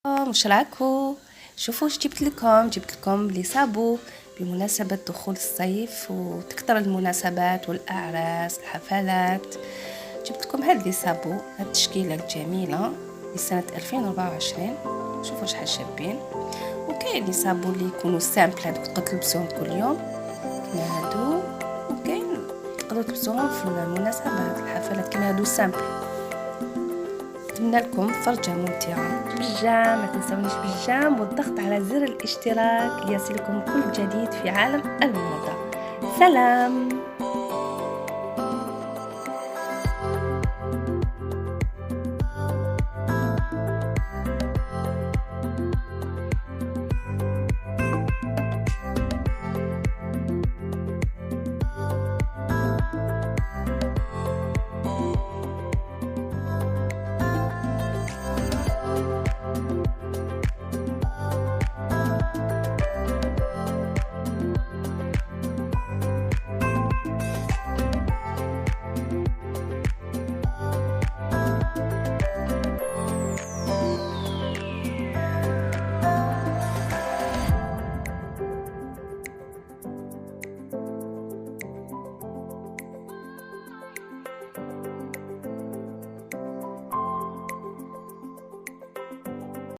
واش راكو؟ شوفوا واش جبت لكم لي صابو بمناسبة دخول الصيف وتكثر المناسبات والأعراس الحفلات. جبت لكم هاد لي صابو، هاد التشكيلة الجميلة لسنة 2024. شوفوا شحال شابين. وكاين لي صابو اللي يكونوا سامبل، هادوك تقدروا تلبسوهم كل يوم كما هادو، وكاين تقدروا تلبسوهم في المناسبات الحفلات كما هادو سامبل. نتمنى لكم فرجة ممتعة. بالجام ما تنسونيش بالجام والضغط على زر الاشتراك ليصلكم كل جديد في عالم الموضة. سلام.